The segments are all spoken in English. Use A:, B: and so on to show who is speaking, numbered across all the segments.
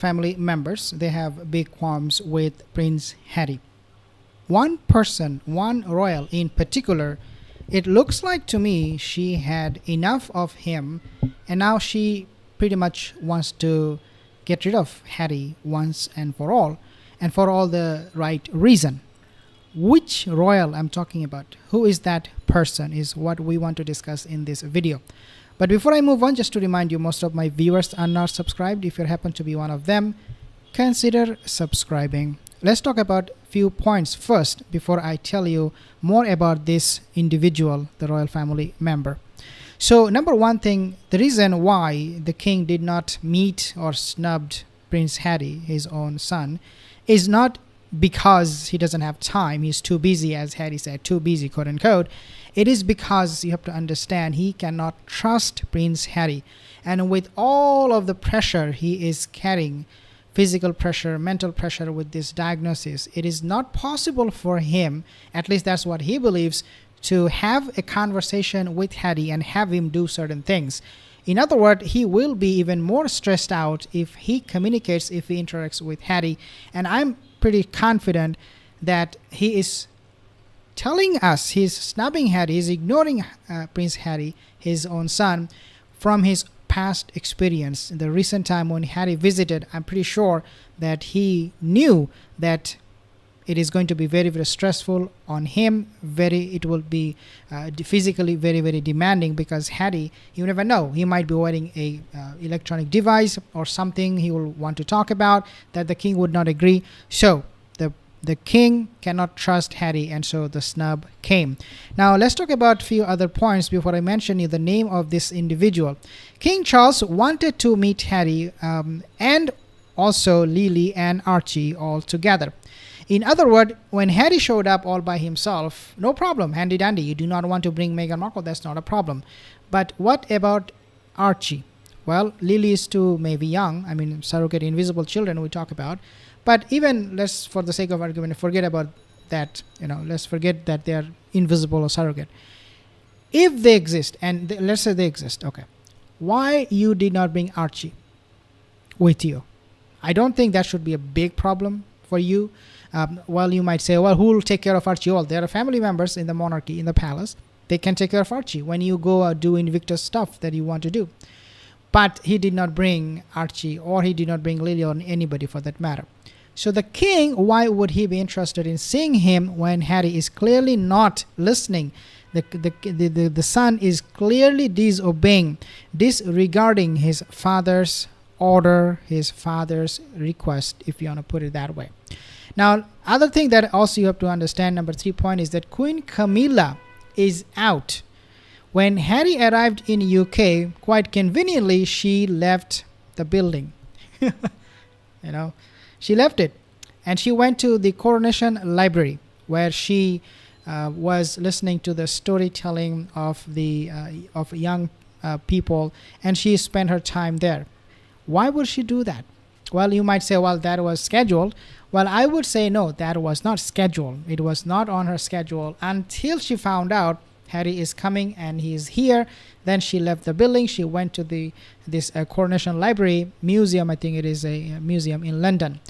A: family members, they have big qualms with Prince Harry. One person, one royal in particular, it looks like to me she had enough of him, and now she pretty much wants to get rid of Harry once and for all the right reason. Which royal I'm talking about, who is that person, is what we want to discuss in this video. But before I move on, just to remind you, most of my viewers are not subscribed. If you happen to be one of them, consider subscribing. Let's talk about few points first before I tell you more about this individual, the royal family member. So number one thing, the reason why the king did not meet or snubbed Prince Harry, his own son, is not because he doesn't have time, he's too busy, as Harry said, too busy, quote unquote. It is because you have to understand he cannot trust Prince Harry. And with all of the pressure he is carrying, physical pressure, mental pressure with this diagnosis, it is not possible for him, at least that's what he believes, to have a conversation with Harry and have him do certain things. In other words, he will be even more stressed out if he communicates, if he interacts with Harry. And I'm pretty confident that he is telling us he's snubbing Harry, he's ignoring Prince Harry, his own son, from his past experience. In the recent time when Harry visited, I'm pretty sure that he knew that it is going to be very, very stressful on him. It will be physically very, very demanding, because Harry, you never know, he might be wearing a electronic device or something he will want to talk about that the king would not agree. So the king cannot trust Harry, and so the snub came. Now let's talk about a few other points before I mention you the name of this individual. King Charles wanted to meet Harry and also Lily and Archie all together. In other words, when Harry showed up all by himself, no problem, handy dandy. You do not want to bring Meghan Markle, that's not a problem. But what about Archie? Well, Lily is too maybe young. I mean, surrogate invisible children we talk about. But even let's, for the sake of argument, forget about that. Let's forget that they are invisible or surrogate. If they exist, and let's say they exist, okay, why you did not bring Archie with you? I don't think that should be a big problem for you. Well, you might say, well, who will take care of Archie? Well, there are family members in the monarchy, in the palace. They can take care of Archie when you go do Invictus stuff that you want to do. But he did not bring Archie, or he did not bring Lily, or anybody for that matter. So the king, why would he be interested in seeing him when Harry is clearly not listening? The son is clearly disobeying, disregarding his father's order, his father's request, if you want to put it that way. Now, other thing that also you have to understand, number 3 point, is that Queen Camilla is out. When Harry arrived in UK, quite conveniently, she left the building. She left it, and she went to the Coronation Library, where she was listening to the storytelling of of young people, and she spent her time there. Why would she do that? Well, you might say, well, that was scheduled. Well, I would say no, that was not scheduled. It was not on her schedule until she found out Harry is coming and he is here. Then she left the building. She went to this Coronation Library Museum. I think it is a museum in London.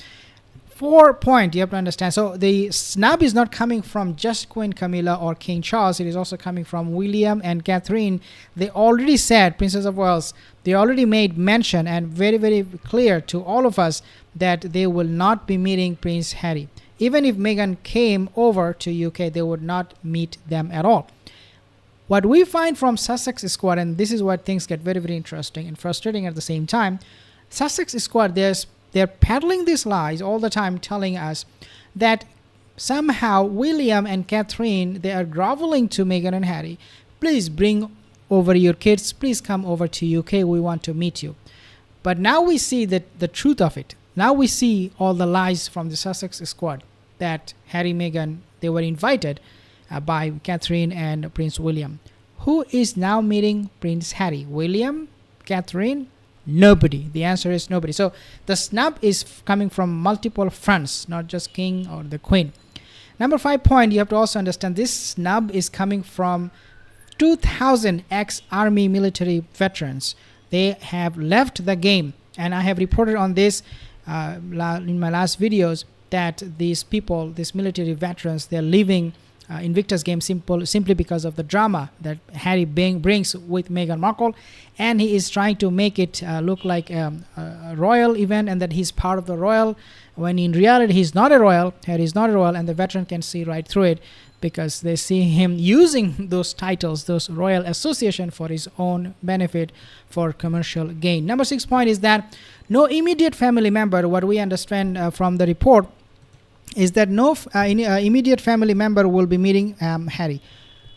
A: 4 point you have to understand. So the snub is not coming from just Queen Camilla or King Charles. It is also coming from William and Catherine. They already said, Princess of Wales, they already made mention and very, very clear to all of us that they will not be meeting Prince Harry. Even if Meghan came over to UK, they would not meet them at all. What we find from Sussex Squad, and this is where things get very, very interesting and frustrating at the same time, Sussex Squad, they're peddling these lies all the time, telling us that somehow William and Catherine, they are groveling to Meghan and Harry. Please bring over your kids. Please come over to UK. We want to meet you. But now we see the truth of it. Now we see all the lies from the Sussex Squad that Harry, Meghan, they were invited by Catherine and Prince William. Who is now meeting Prince Harry? William? Catherine? Nobody. The answer is nobody. So the snub is coming from multiple fronts, not just king or the queen. Number 5 point, you have to also understand this snub is coming from 2,000 ex-army military veterans. They have left the game, and I have reported on this. in my last videos, that these people, these military veterans, they're leaving Invictus Games simply because of the drama that Harry brings with Meghan Markle, and he is trying to make it look like a royal event, and that he's part of the royal, when in reality he's not a royal. Harry is not a royal, and the veteran can see right through it, because they see him using those titles, those royal association, for his own benefit, for commercial gain. Number 6 point is that no immediate family member, what we understand from the report, is that no immediate family member will be meeting Harry.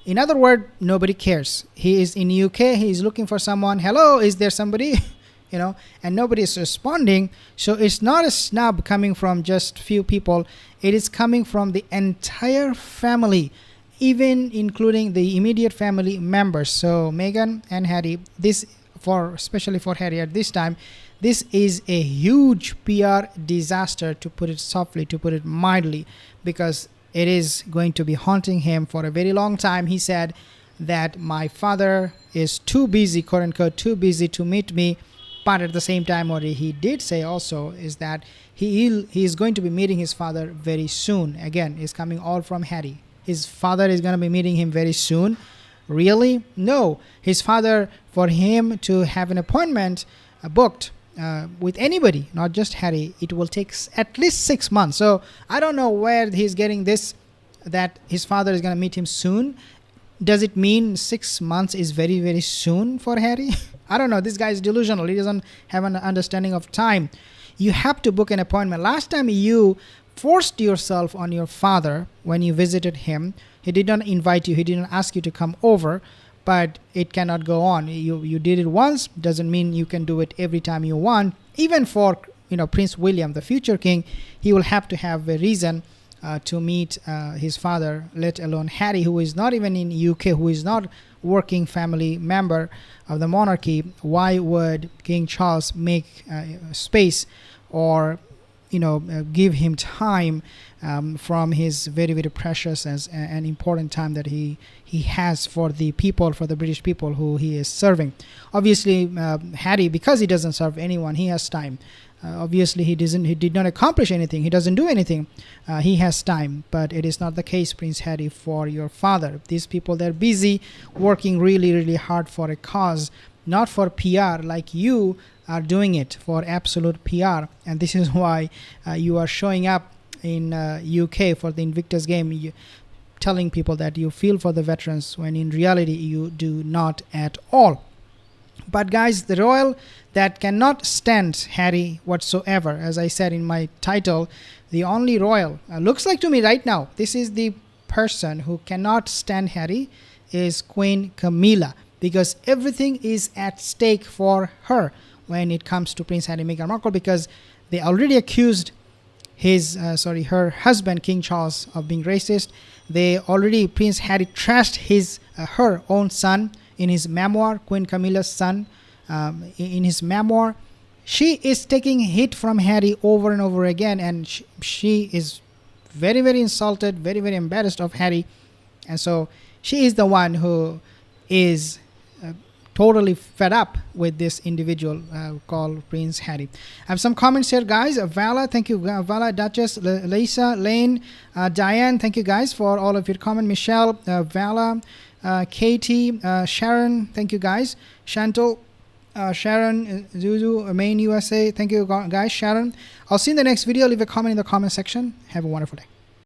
A: In other words, nobody cares. He is in UK, he is looking for someone. Hello, is there somebody? And nobody is responding. So it's not a snub coming from just few people. It is coming from the entire family, even including the immediate family members. So Meghan and Harry, especially for Harry at this time, this is a huge PR disaster, to put it softly, to put it mildly, because it is going to be haunting him for a very long time. He said that my father is too busy, quote unquote, too busy to meet me. But at the same time, what he did say also is that he is going to be meeting his father very soon. Again, it's coming all from Harry. His father is going to be meeting him very soon. Really? No. His father, for him to have an appointment booked with anybody, not just Harry, it will take at least 6 months. So I don't know where he's getting this, that his father is going to meet him soon. Does it mean 6 months is very, very soon for Harry? I don't know. This guy is delusional. He doesn't have an understanding of time. You have to book an appointment. Last time you forced yourself on your father when you visited him. He did not invite you. He didn't ask you to come over. But it cannot go on. You did it once, doesn't mean you can do it every time you want. Even for Prince William, the future king, he will have to have a reason to meet his father, let alone Harry, who is not even in UK, who is not working family member of the monarchy. Why would King Charles make space or give him time from his very, very precious and important time that he has for the people, for the British people who he is serving? Obviously, Harry, because he doesn't serve anyone, he has time. Obviously, he did not accomplish anything. He doesn't do anything. He has time, but it is not the case, Prince Harry, for your father. These people, they're busy working really, really hard for a cause, not for PR like you are doing it, for absolute PR. And this is why you are showing up in UK for the Invictus Game, telling people that you feel for the veterans, when in reality you do not at all. But guys, the royal that cannot stand Harry whatsoever, as I said in my title, the only royal, looks like to me right now, this is the person who cannot stand Harry, is Queen Camilla, because everything is at stake for her when it comes to Prince Harry and Meghan Markle, because they already accused her husband King Charles of being racist. Prince Harry trashed her own son in his memoir, Queen Camilla's son. In his memoir, she is taking hit from Harry over and over again, and she is very, very insulted, very, very embarrassed of Harry, and so she is the one who is totally fed up with this individual called Prince Harry. I have some comments here, guys. Vala, thank you. Vala, Duchess, Lisa, Lane, Diane, thank you guys for all of your comments. Michelle, Vala, Katie, Sharon, thank you guys. Chantal, Sharon, Zuzu, Maine, USA, thank you guys. Sharon, I'll see you in the next video. Leave a comment in the comment section. Have a wonderful day.